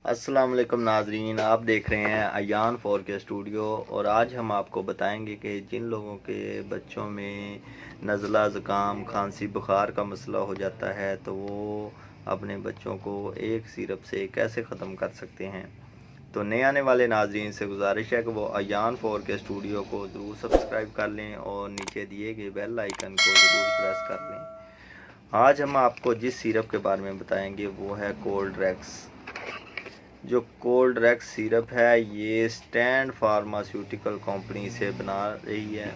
अस्सलाम वालेकुम नाजरीन, आप देख रहे हैं अयान 4K स्टूडियो। और आज हम आपको बताएंगे कि जिन लोगों के बच्चों में नज़ला ज़ुकाम खांसी बुखार का मसला हो जाता है तो वो अपने बच्चों को एक सिरप से कैसे ख़त्म कर सकते हैं। तो नए आने वाले नाजरीन से गुजारिश है कि वो अयान 4K स्टूडियो को ज़रूर सब्सक्राइब कर लें और नीचे दिए गए बेल आइकन को ज़रूर प्रेस कर लें। आज हम आपको जिस सिरप के बारे में बताएंगे वो है कोल्ड रेक्स। जो कोल्ड रेक्स सिरप है ये स्टैंड फार्मास्यूटिकल कंपनी से बना रही है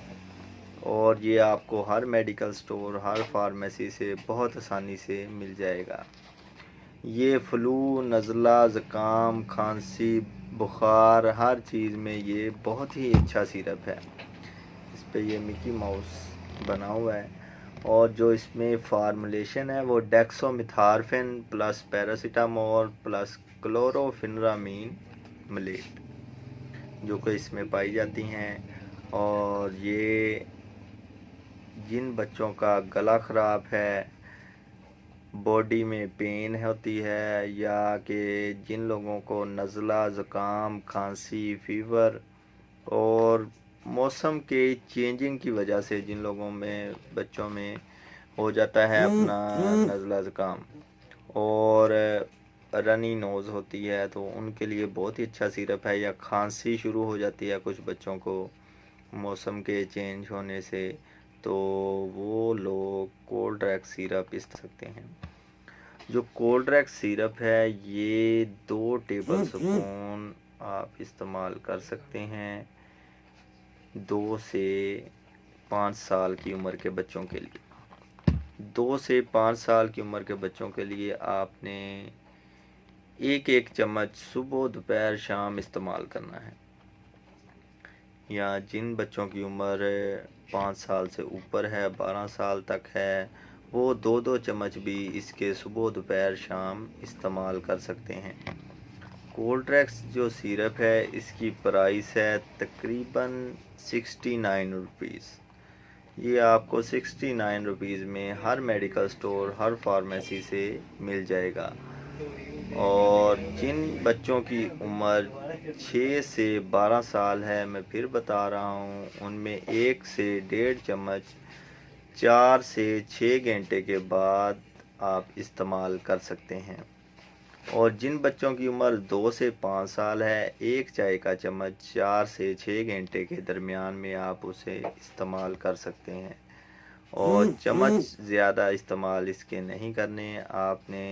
और ये आपको हर मेडिकल स्टोर हर फार्मेसी से बहुत आसानी से मिल जाएगा। ये फ्लू नज़ला ज़ुकाम खांसी बुखार हर चीज़ में ये बहुत ही अच्छा सिरप है। इस पे ये मिकी माउस बना हुआ है और जो इसमें फार्मूलेशन है वो डेक्सोमिथार्फिन प्लस पैरासीटामोल प्लस क्लोरोफिनरामीन मलेट जो कि इसमें पाई जाती हैं। और ये जिन बच्चों का गला ख़राब है, बॉडी में पेन होती है, या कि जिन लोगों को नज़ला ज़ुकाम खांसी फीवर और मौसम के चेंजिंग की वजह से जिन लोगों में बच्चों में हो जाता है अपना नज़ला ज़ुकाम और रनी नोज़ होती है तो उनके लिए बहुत ही अच्छा सिरप है। या खांसी शुरू हो जाती है कुछ बच्चों को मौसम के चेंज होने से तो वो लोग कोल्ड रेक्स सिरप इस्तेमाल सकते हैं। जो कोल्ड रेक्स सिरप है ये 2 टेबल स्पून आप इस्तेमाल कर सकते हैं 2 से 5 साल की उम्र के बच्चों के लिए। 2 से 5 साल की उम्र के बच्चों के लिए आपने एक चम्मच सुबह दोपहर शाम इस्तेमाल करना है। या जिन बच्चों की उम्र 5 साल से ऊपर है 12 साल तक है वो 2 चम्मच भी इसके सुबह दोपहर शाम इस्तेमाल कर सकते हैं। कोल्ड रेक्स जो सिरप है इसकी प्राइस है तकरीबन 69 रुपीज़। ये आपको 69 रुपीज़ में हर मेडिकल स्टोर हर फार्मेसी से मिल जाएगा। और जिन बच्चों की उम्र 6 से 12 साल है मैं फिर बता रहा हूँ उनमें 1 से 1.5 चम्मच 4 से 6 घंटे के बाद आप इस्तेमाल कर सकते हैं। और जिन बच्चों की उम्र 2 से 5 साल है 1 चाय का चम्मच 4 से 6 घंटे के दरमियान में आप उसे इस्तेमाल कर सकते हैं। और चम्मच ज़्यादा इस्तेमाल इसके नहीं करने आपने।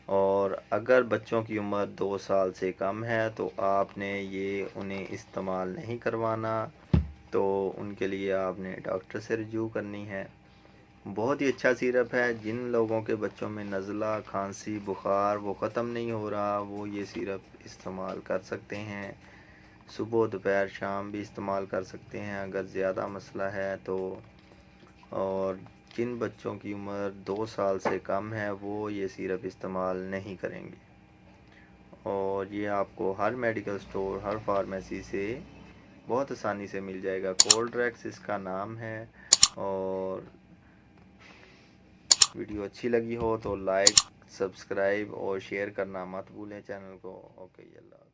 और अगर बच्चों की उम्र 2 साल से कम है तो आपने ये उन्हें इस्तेमाल नहीं करवाना, तो उनके लिए आपने डॉक्टर से रजू करनी है। बहुत ही अच्छा सिरप है। जिन लोगों के बच्चों में नज़ला खांसी बुखार वो ख़त्म नहीं हो रहा वो ये सिरप इस्तेमाल कर सकते हैं। सुबह दोपहर शाम भी इस्तेमाल कर सकते हैं अगर ज़्यादा मसला है तो। और जिन बच्चों की उम्र 2 साल से कम है वो ये सिरप इस्तेमाल नहीं करेंगे। और ये आपको हर मेडिकल स्टोर हर फार्मेसी से बहुत आसानी से मिल जाएगा। कोल्ड रेक्स इसका नाम है। और वीडियो अच्छी लगी हो तो लाइक सब्सक्राइब और शेयर करना मत भूलें चैनल को। ओके, अल्लाह।